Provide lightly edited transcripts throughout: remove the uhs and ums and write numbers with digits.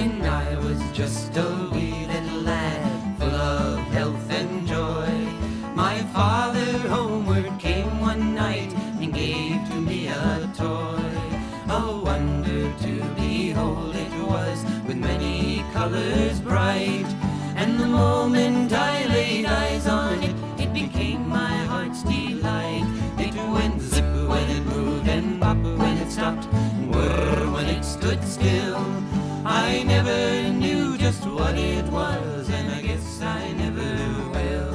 when I was just a wee little lad, full of health and joy. My father homeward came one night and gave to me a toy. A wonder to behold it was, with many colors bright. And the moment I laid eyes on it, it became my heart's delight. It went zip when it moved and bop when it stopped, and whir when it stood still. I never knew just what it was, and I guess I never will.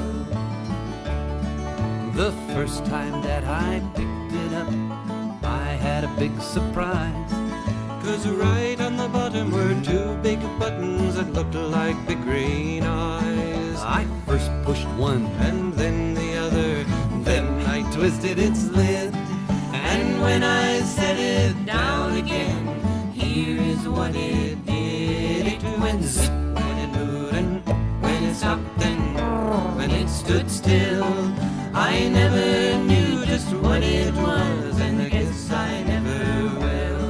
The first time that I picked it up, I had a big surprise. 'Cause right on the bottom were two big buttons that looked like big green eyes. I first pushed one and then the other, then I twisted its lid. And when I set it down again, here is what it did. It went zip when it moved and when it stopped and when it stood still. I never knew just what it was, and I guess I never will.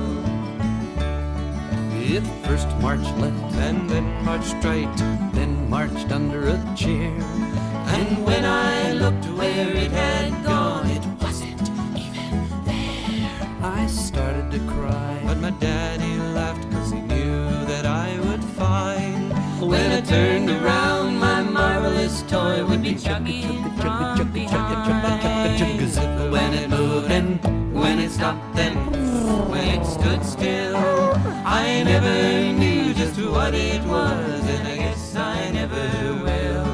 It first marched left and then marched right, then marched under a chair. And when I looked where it had gone, it wasn't even there. I started to cry, but my daddy laughed 'cause he knew that I would find. When I turned around, my marvelous toy would be chugging from behind. Zip when it moved and when it stopped and when it stood still. I never knew just what it was, and I guess I never will.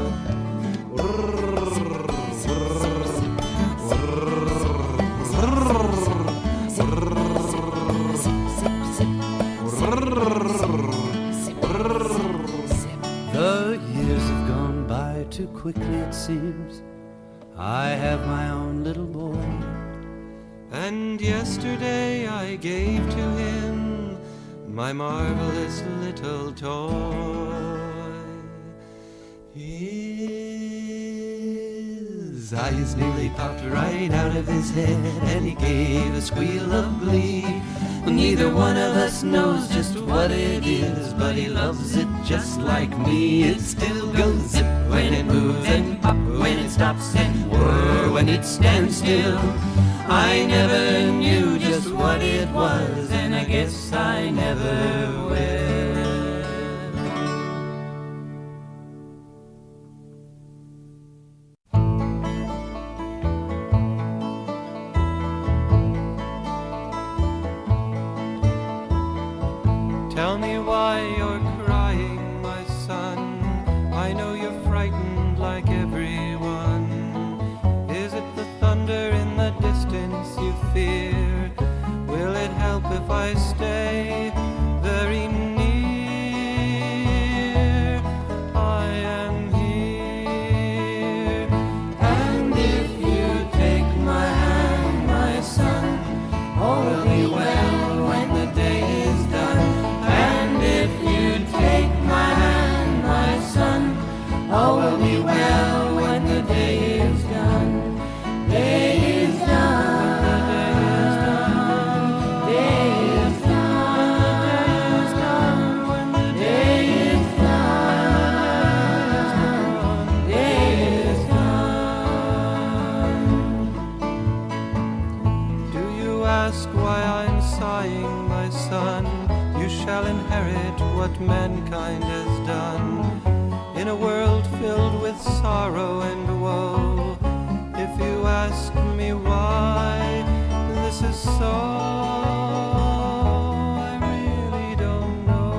The years have gone by too quickly, it seems. I have my own little boy, and yesterday I gave to him my marvelous little toy. His eyes nearly popped right out of his head, and he gave a squeal of glee. Neither one of us knows just what it is, but he loves it just like me. It still goes zip when it moves and pop when it stops and whir when it stands still. I never knew just what it was, and I guess I never will. Tell me why you're crying, my son. I know you're frightened like everyone. Is it the thunder in the distance you fear? Will it help if I stay very near? I am here. And if you take my hand, my son, all will be well when the day is done. And if you take my hand, my son, all will be well when the day is done. Day is done. Day is done. When the day is done. Day is done. Do you ask why I'm sighing, my son? You shall inherit what mankind has done. In a world filled with sorrow and woe, if you ask me why this is so, I really don't know.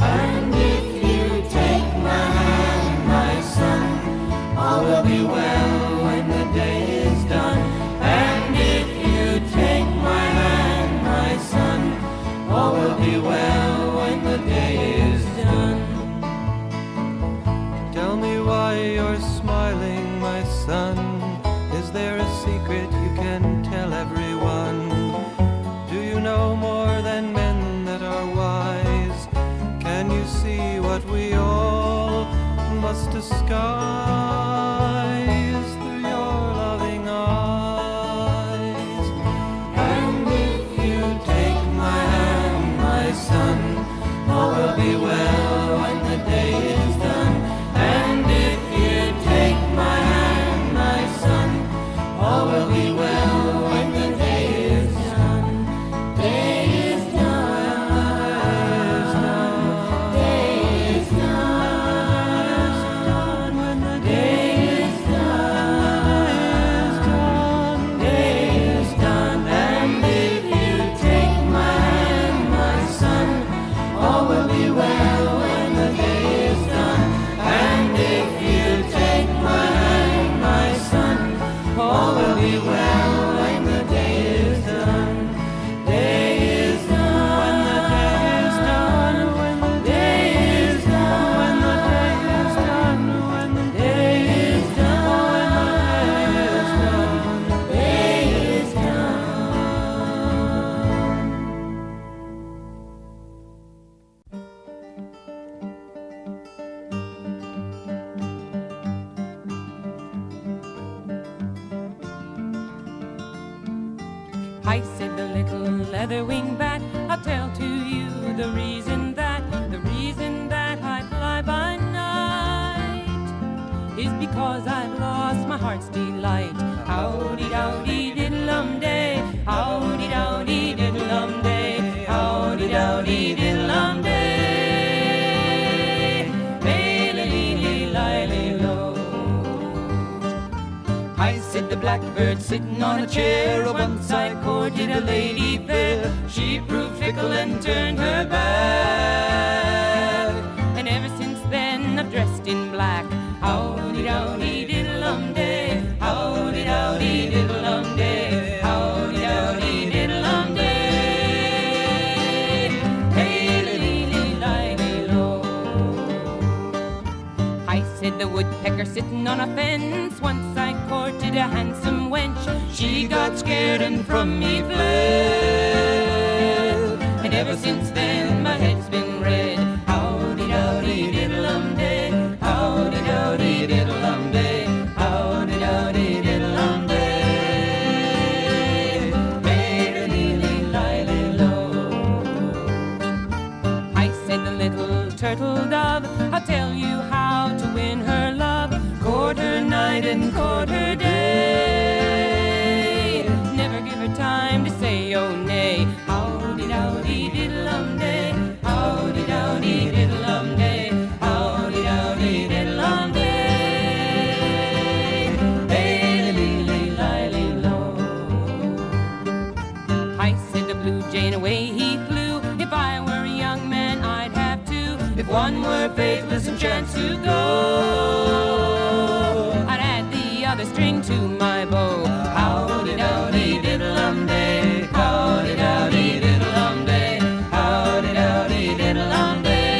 And if you take my hand, my son, all will be well when the day is done. And if you take my hand, my son, all will be well when the day is done. Tell me why you're smiling, my son. Is there a secret you can tell everyone? Do you know more than men that are wise? Can you see what we all must disguise through your loving eyes? And if you take my hand, my my son. All will be well when the day is done. And if you take my hand, my son, all will be well when the day is done. Day is done. Day is done. When the day is done. Day is done. And if you take my hand, my son, all will be well when the day is done. And if you take my hand, my son, all will be well when the day is done. Day is done. When the day is done. When the day is done. When the day is done. When the day is done. When the day is I said the little leatherwing bat, I'll tell to you the reason that I fly by night is because I've lost my heart's delight. Howdy dowdy diddle day, howdy dowdy diddle day, howdy dowdy diddle day, may-li-li-li-li-li-lo. I said the blackbird sitting on a chair, once I courted a lady fair. She proved fickle and turned her back, and ever since then I've dressed in black. Howdy dowdy diddle day, howdy dowdy diddle day, howdy dowdy diddle day, hey-li-li-li-li-lo. I said the woodpecker sitting on a fence, once I courted a handsome wench. She got scared and from me fled, and ever since then my head's been red. Howdy dowdy diddle day, howdy dowdy diddle day, howdy dowdy diddle day, may-li-li-li-li-lo. I said the little turtle dove, I'll tell you how to win her love. Court her night and court her day, never give her time to say oh nay. Howdy dowdy diddle day, howdy dowdy diddle day, howdy dowdy diddle day, hey-li-li-li-li-lo. I said the blue jay and away he flew. If I were a young man I'd have two. If one were faithless and chanced to go, I'd add the other string to my bow. Howdy dowdy diddle day, howdy dowdy diddle day, howdy dowdy diddle day,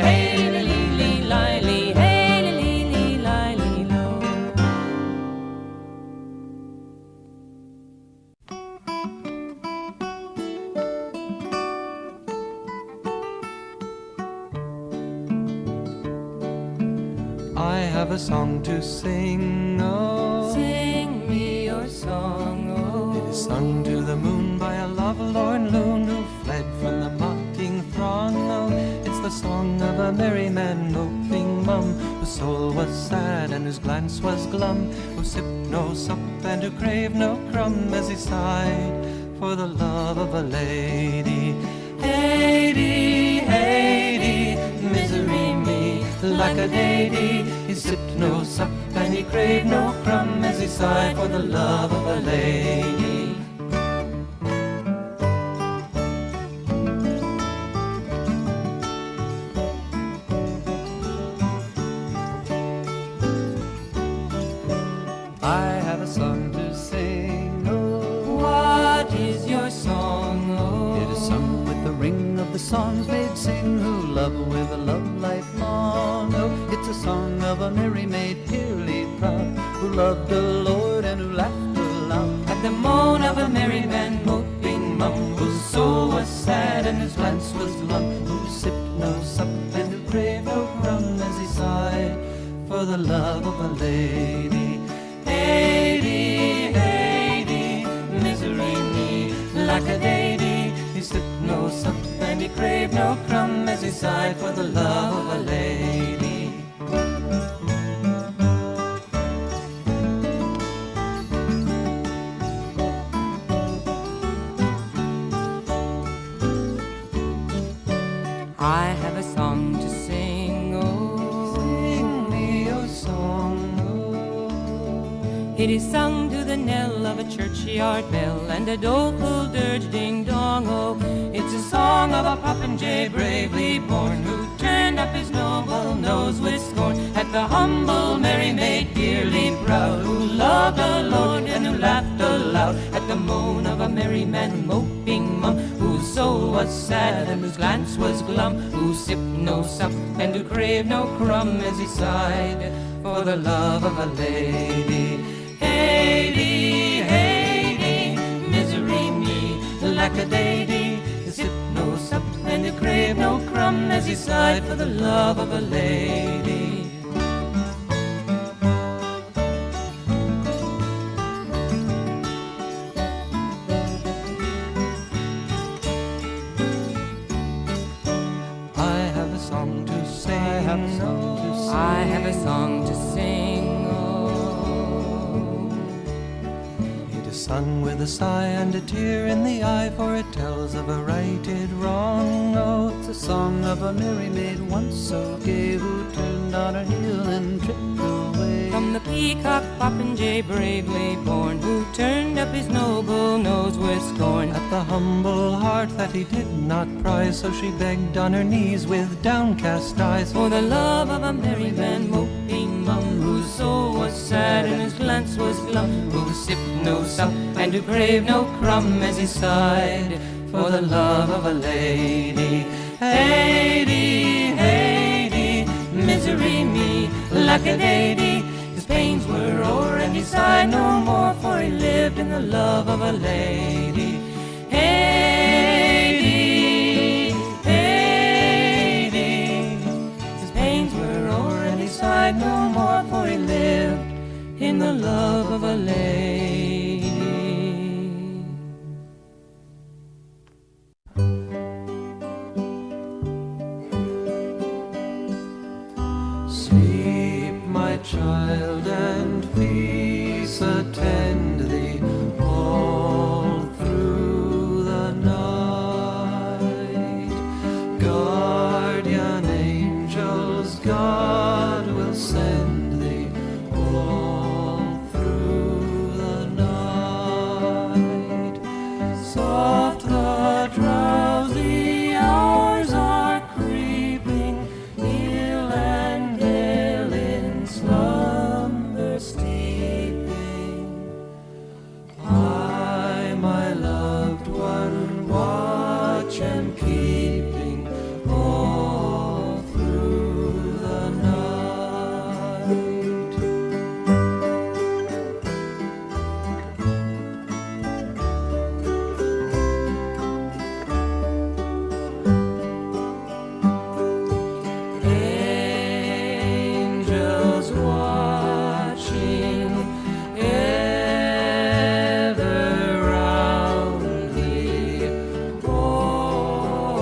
hey-li-li-li-li, hey-li-li-li-li-lo. I have a song to sing, oh. Sing me your song, oh. It is sung to the moon by a lovelorn loon who fled from the mocking throng, oh. It's the song of a merry man moping mum, whose soul was sad and whose glance was glum, who sipped no sup and who craved no crumb, as he sighed for the love of a lady. Lady, lady, misery me, like a lady. He sipped no sup and he craved no crumb, as he sighed for the love of a lady. I have a song to sing, oh. What is your song, oh? It is sung with the ring of the songs made sing, who love with a love lifelong, oh. It's a song of a merry maid purely proud, who loved the Lord and who laughed aloud At the moan of a merry man moping mum, whose soul was sad and his glance was glum, who sipped no sup and who craved no crumb, as he sighed for the love of a lady. Lady, lady, misery me, like a lady. He and he craved no crumb as he sighed for the love of a lady. I have a song to sing, oh. Sing me your song, oh. It is sung to the knell of a churchyard bell and a doleful dirge ding-dong, oh. It's a song of a popinjay bravely born, who turned up his noble nose with scorn at the humble merry maid dearly proud, who loved a lord and who laughed aloud at the moan of a merry man moping mum, whose soul was sad and whose glance was glum, who sipped no sup and who craved no crumb as he sighed for the love of a lady. Haidee, haidee, misery me, lack-a-day-dee, he sipped no sup and he craved no crumb as he sighed for the love of a lady. I have a song to sing, I have a song to sing, oh. It is sung with a sigh and a tear in the eye, for it tells of a righted wrong. Oh, it's a song of a merry maid once so gay, who turned on her heel and tripped away. From the peacock popinjay bravely born, who turned up his noble nose with scorn At the humble heart that he did not prize, so she begged on her knees with downcast eyes for the love of a merry man moping mum, whose soul was sad and his glance was glum, who sipped no sup and who craved no crumb as he sighed for the love of a lady. Haidee, haidee, misery me, lack-a-day-dee, his pains were o'er and he sighed no more, for he lived in the love of a lady. Haidee, haidee, his pains were o'er and he sighed no more, for he lived in the love of a lady. Sleep, my child, and peace attend thee all through the night. Guardian angels, God will send thee all through the night. Soft the drowsy hours are creeping, ill and ill in slumber steeping. I, my loved one, watch and keeping all through the night. Angels watching ever round thee, all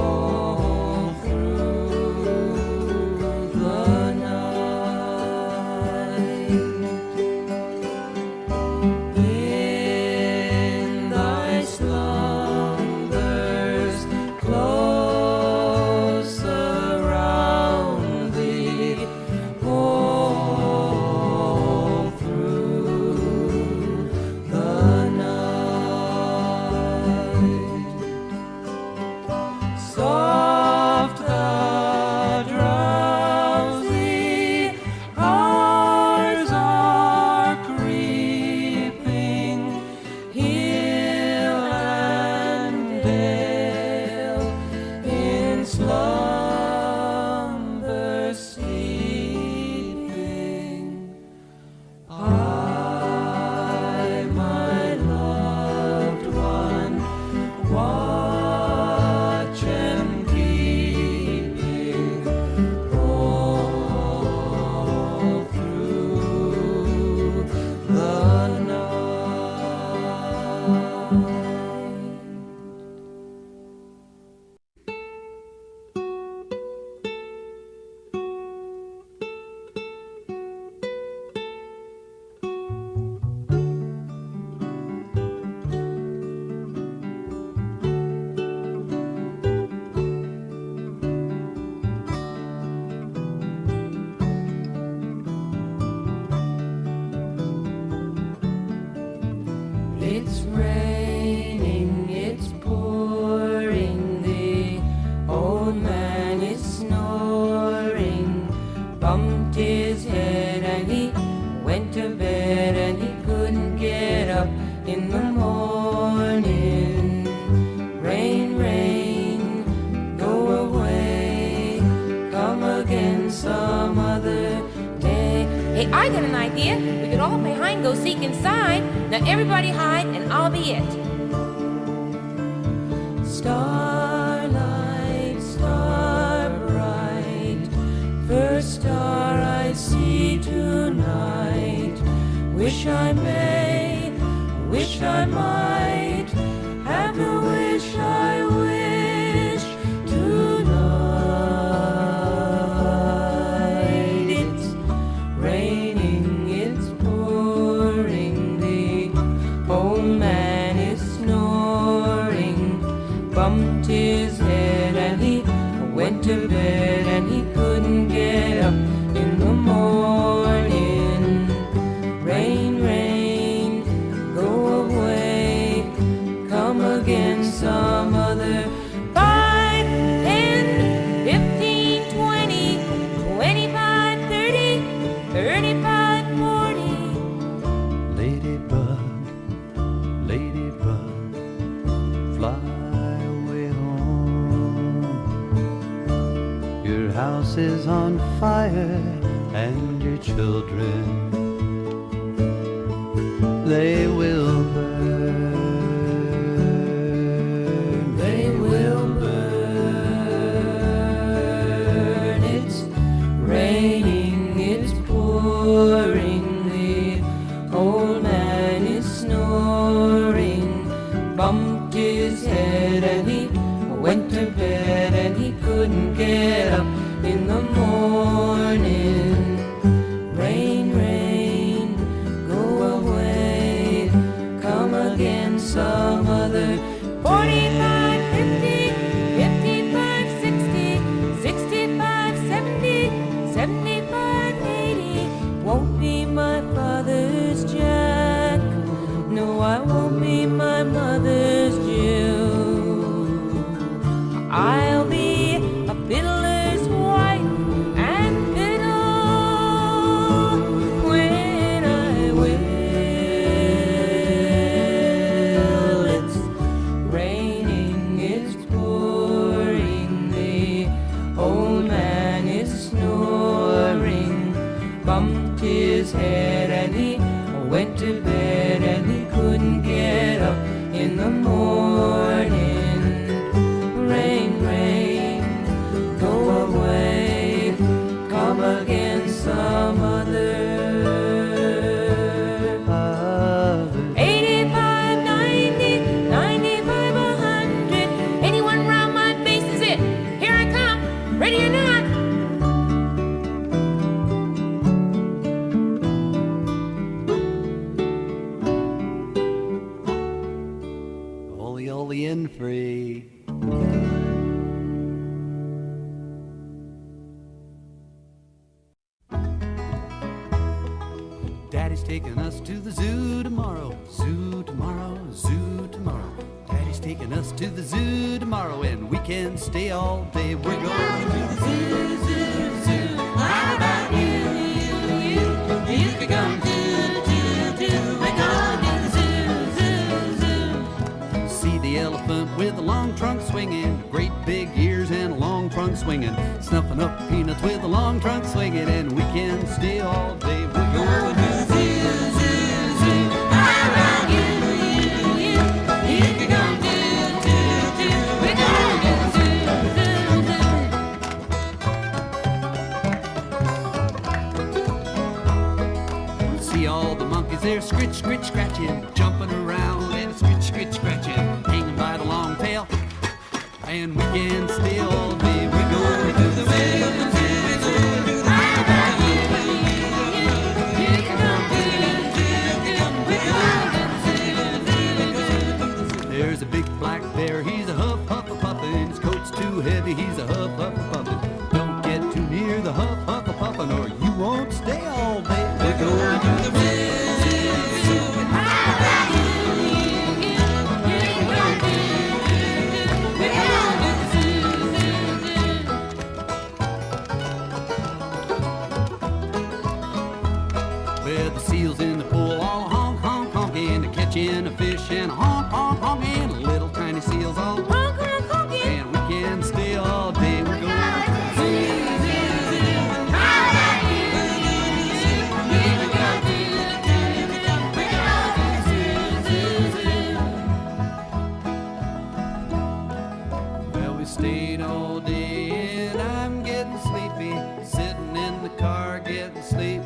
I got an idea. We could all play hide and go seek inside. Now everybody hide and I'll be it. Starlight, star bright, first star I see tonight. Wish I may, wish I might, have the wish I wish tonight. It's raining, it's pouring, the old man is snoring. Bumped his head and he went to bed and he couldn't get up in the morning. Rain, rain, go away, come again some other. 5, 10, 15, 20, 25, 30, 35, 40. Ladybug, ladybug, fly away home. Your house is on fire and your children, they will burn. They will Burn. It's raining, it's pouring, the old man is snoring. Bumped his head and he went to bed and he couldn't get up in the morning. Rain, rain, go away, come again some other. 45, 50, 55, 60, 65, 70, 75, 80. Won't be my father's Jack, no, I won't be my mother's Jill. I'll be a fiddler's wife and fiddle when I will. It's raining, it's pouring, the old man is snoring. Bumped his head and he went to bed and he couldn't get up in the morning. Rain, rain, go away, come again some other. 85, 90, 95, 100. Anyone round my face is it. Here I come, ready or not. Ole and free. Daddy's taking us to the zoo tomorrow. Zoo tomorrow, zoo tomorrow. Daddy's taking us to the zoo tomorrow, and we can stay all day. We're going to the zoo, zoo, zoo. How about you, you, you? You could come too, too, too. We're going to the zoo, zoo, zoo. See the elephant with a long trunk swinging, great big ears and a long trunk swinging, snuffing up peanuts with a long trunk swinging, and we can stay all day. We're going to the zoo, zoo, zoo. How about you, you, you? You could come too, too, too. We're going to the zoo, zoo, zoo. See all the monkeys there, scritch, scritch, scratching, jumping around and scritch, scritch, scratching, hanging by the long tail, and we can stay all day. We're going to the zoo, zoo, zoo. How about you, you, you? You can come too, too, too. We're going to the zoo, zoo. There's a big black bear, he's a huff, huff, a puffin'. His coat's too heavy, he's a huff, huff, a puffin'. Don't get too near the huff, huff, a puffin', or you won't stay all day. We're going to the zoo, zoo, zoo. How about you, you, you? You can come too, too, too. We're going to the zoo, zoo, zoo. With the seals in the pool all honk, honk, honking, to catching a fish and honk, honk, honking, little tiny seals all honk, honk, honking, and we can stay all day. We're going to the zoo, zoo, zoo. How about you, you, you? stayed all day and I'm getting sleepy, sitting in the car getting sleepy.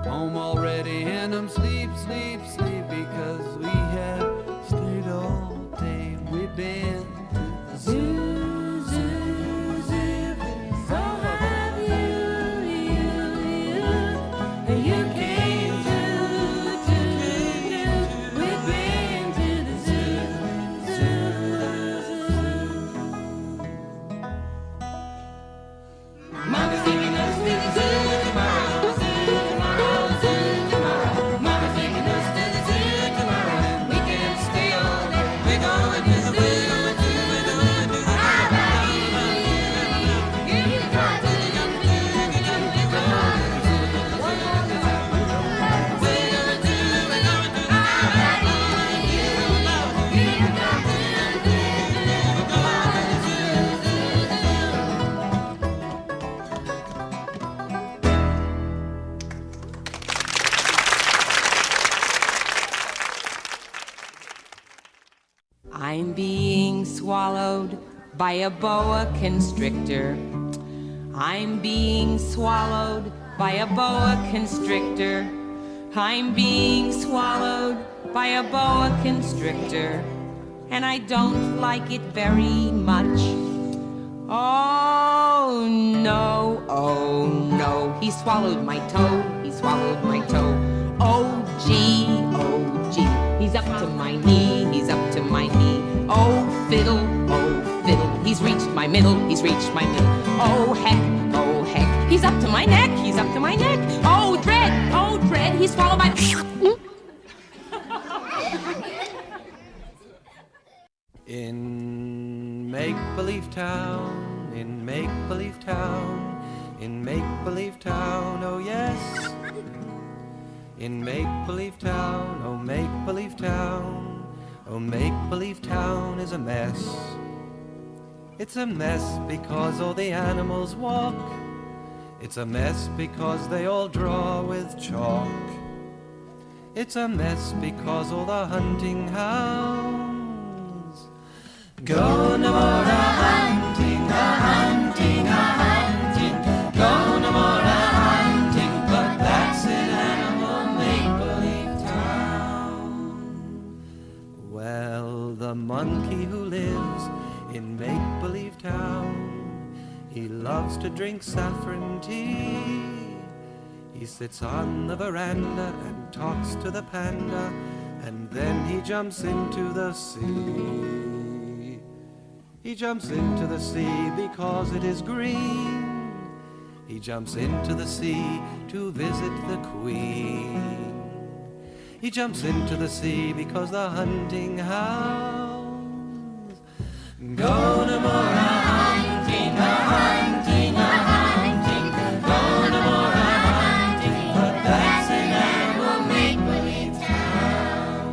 Home already and I'm sleepy, 'cause we have stayed all day. We've been to the zoo, zoo. So have you came to. We've been to the zoo. Mama's taking us to the zoo tomorrow. Mama's taking us to the zoo tomorrow. We can't stay all day. We're going to the zoo. I'm being swallowed by a boa constrictor. I'm being swallowed by a boa constrictor. I'm being swallowed by a boa constrictor. And I don't like it very much. Oh no, he swallowed my toe, he swallowed my toe. Oh gee, he's up to my knee, he's up to my knee. Oh fiddle, he's reached my middle, he's reached my middle. Oh heck, he's up to my neck, he's up to my neck. Oh dread, he swallowed my... In make-believe town, in make-believe town, in make-believe town, oh yes. In make-believe town, oh make-believe town, oh make-believe town is a mess. It's a mess because all the animals walk. It's a mess because they all draw with chalk. It's a mess because all the hunting hounds go no more a-hunting, a-hunting, a-hunting. Go no more a-hunting, but that's in animal make-believe town. Well, the monkey who lives in make-believe town, he loves to drink saffron tea. He sits on the veranda and talks to the panda, and then he jumps into the sea. He jumps into the sea because it is green. He jumps into the sea to visit the queen. He jumps into the sea because the hunting hounds go no more a-hunting, a-hunting, a-hunting. Go no more a-hunting, but that's in animal make-believe town.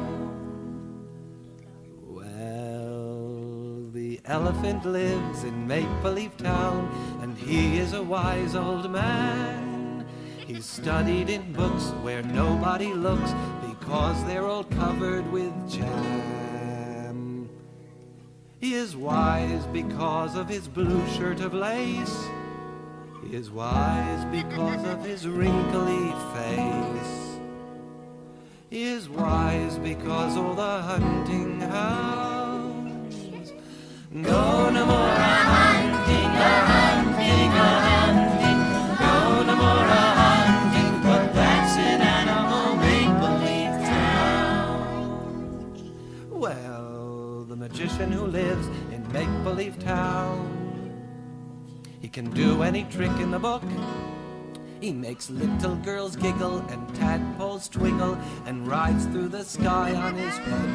Well, the elephant lives in make-believe town, and he is a wise old man. He's studied in books where nobody looks because they're all covered with jam. He is wise because of his blue shirt of lace. He is wise because of his wrinkly face. He is wise because all the hunting hounds go no more a-hunting, a-hunting, a-hunting. Go no more a-hunting, but that's in animal make-believe town. Well, the magician who lives in make-believe town, he can do any trick in the book. He makes little girls giggle and tadpoles twiggle and rides through the sky on his hook.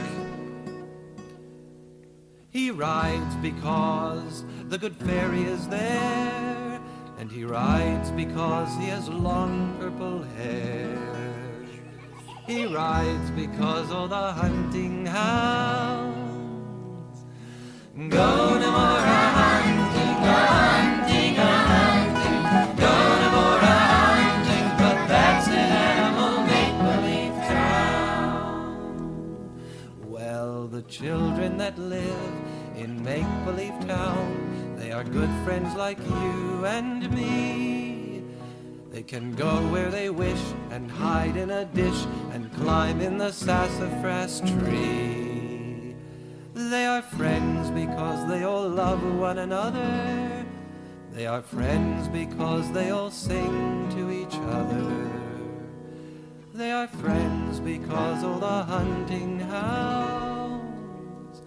He rides because the good fairy is there, and he rides because he has long purple hair. He rides because all the hunting hounds go no more a-hunting, a-hunting, a-hunting. Go no more a-hunting, but that's in animal make-believe town. Well, the children that live in make-believe town. They are good friends like you and me. They can go where they wish and hide in a dish and climb in the sassafras tree. They are friends because they all love one another. They are friends because they all sing to each other. They are friends because all the hunting hounds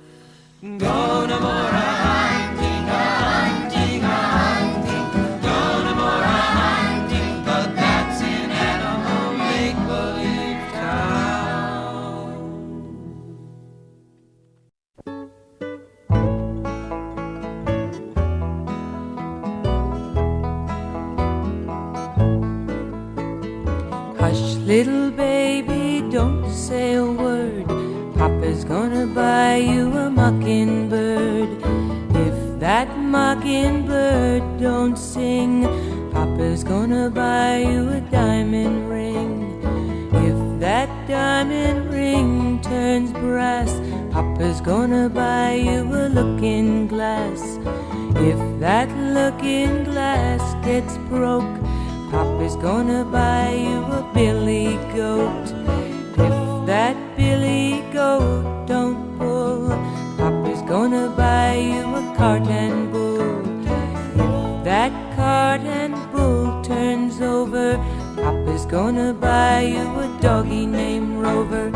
go no more a-hunting, a-hunting, a-hunting, go no more a-hunting, but that's in animal make-believe town. Hush, little baby, don't say a word. Papa's gonna buy you a mockingbird. If that mockingbird don't sing, Papa's gonna buy you a diamond ring. If that diamond ring turns brass, Papa's gonna buy you a looking glass. If that looking glass gets broke, Papa's gonna buy you a billy goat. If that billy goat don't pull, Papa's gonna buy you a cart and bull. If that cart and bull turns over, Papa's gonna buy you a doggy named Rover.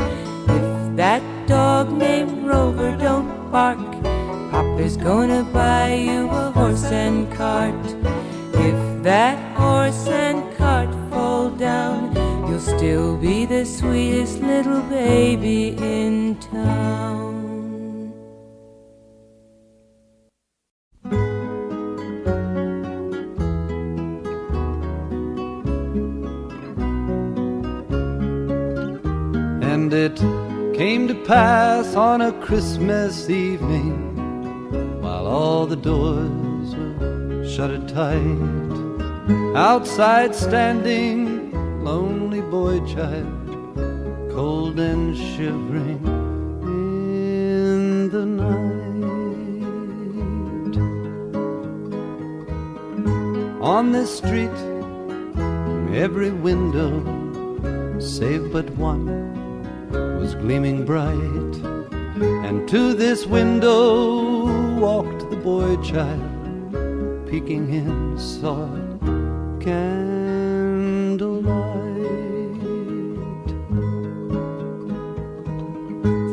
If that dog named Rover don't bark, Papa's gonna buy you a horse and cart. If that horse and cart fall down, you'll still be the sweetest little baby in town. And it came to pass on a Christmas evening, while all the doors were shuttered tight, outside standing, lonely boy child, cold and shivering in the night. On this street, every window, save but one, was gleaming bright, and to this window walked the boy child, peeking in soft candlelight.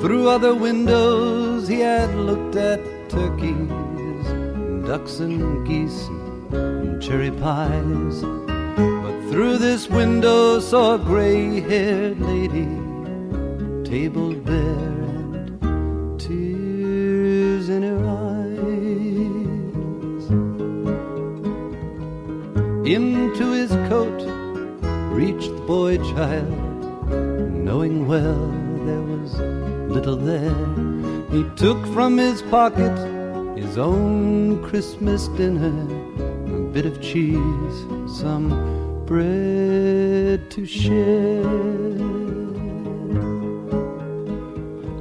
Through other windows he had looked at turkeys, ducks and geese and cherry pies, but through this window saw a gray-haired lady, table bare and tears in her eyes. Into his coat reached the boy child, knowing well there was little there. He took from his pocket his own Christmas dinner, a bit of cheese, some bread to share.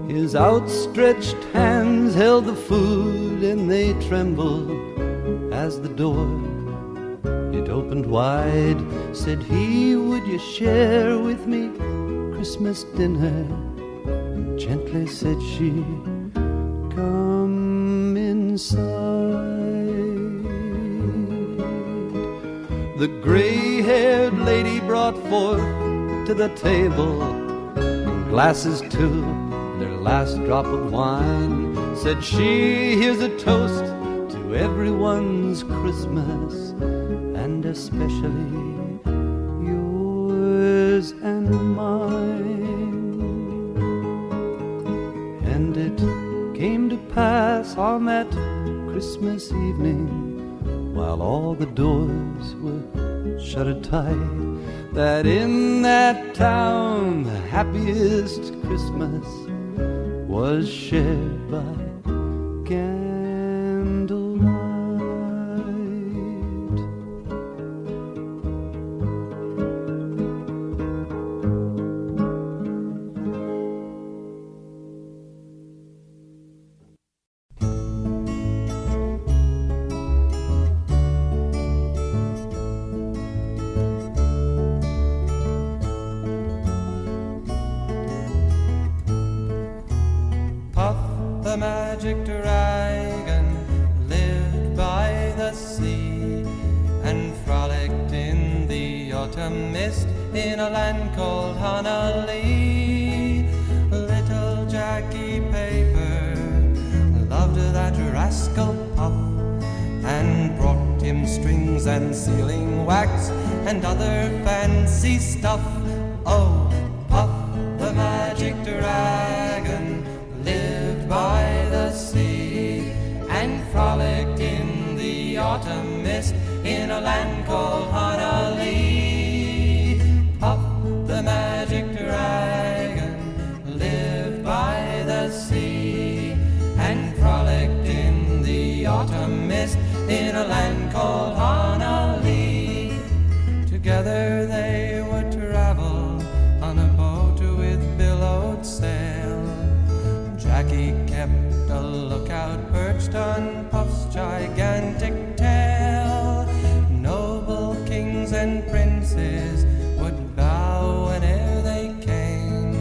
His outstretched hands held the food, and they trembled as the door, it opened wide. Said he, would you share with me Christmas dinner? And gently said she, come inside. The gray-haired lady brought forth to the table glasses too, their last drop of wine. Said she, here's a toast to everyone's Christmas, and especially yours and mine. And it came to pass on that Christmas evening, while all the doors were shuttered tight, that in that town the happiest Christmas was shared by candlelight. autumn mist in a land called Honolulu. Little Jackie Paper loved that rascal Puff, and brought him strings and sealing wax and other fancy stuff. Oh, Puff, the magic dragon, lived by the sea and frolicked in the autumn mist in a land called Honolulu. Puff, the magic dragon, lived by the sea and frolicked in the autumn mist in a land called Honolulu. Together they would travel on a boat with billowed sail. Jackie kept a lookout perched on Puff's gigantic tail. Noble kings and princes would bow whene'er they came.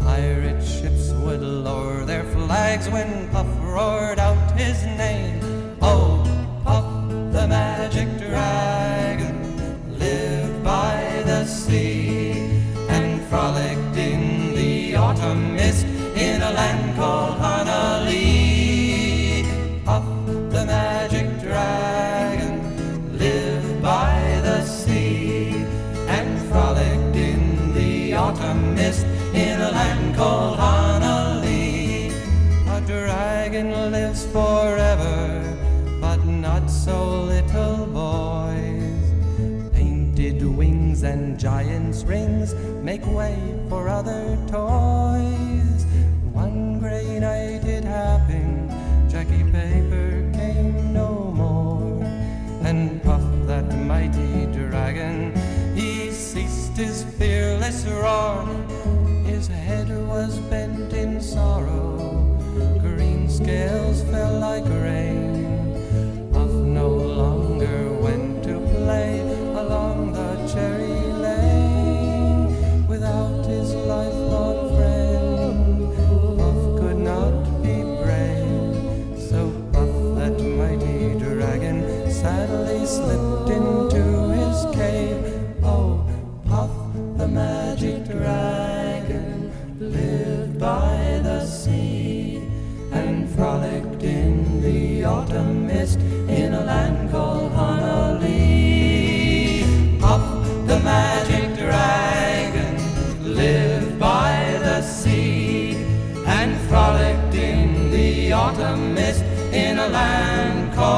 Pirate ships would lower their flags when Puff roared out his name. Oh, Puff, the magic dragon, lived by the sea and frolicked in the autumn mist in a land called Honolulu. Puff, the magic dragon, lived by the sea and frolicked in the autumn mist in a land called Honolulu. A dragon lives forever, but not so little boys. Painted wings and giant's rings make way for other toys. One gray night it happened, Jackie Paper came no more, and Puff, that mighty dragon, he ceased his fearless roar. His head was bent in sorrow, green scales fell like rain. Puff no longer went to play along the cherry lane. Without his lifelong friend, Puff could not be brave. So Puff, that mighty dragon, sadly slipped into his cave. Oh, Puff, the magic dragon, lived by the sea and frolicked in the autumn mist in a land called Honolulu. Puff, the magic dragon, lived by the sea and frolicked in the autumn mist in a land called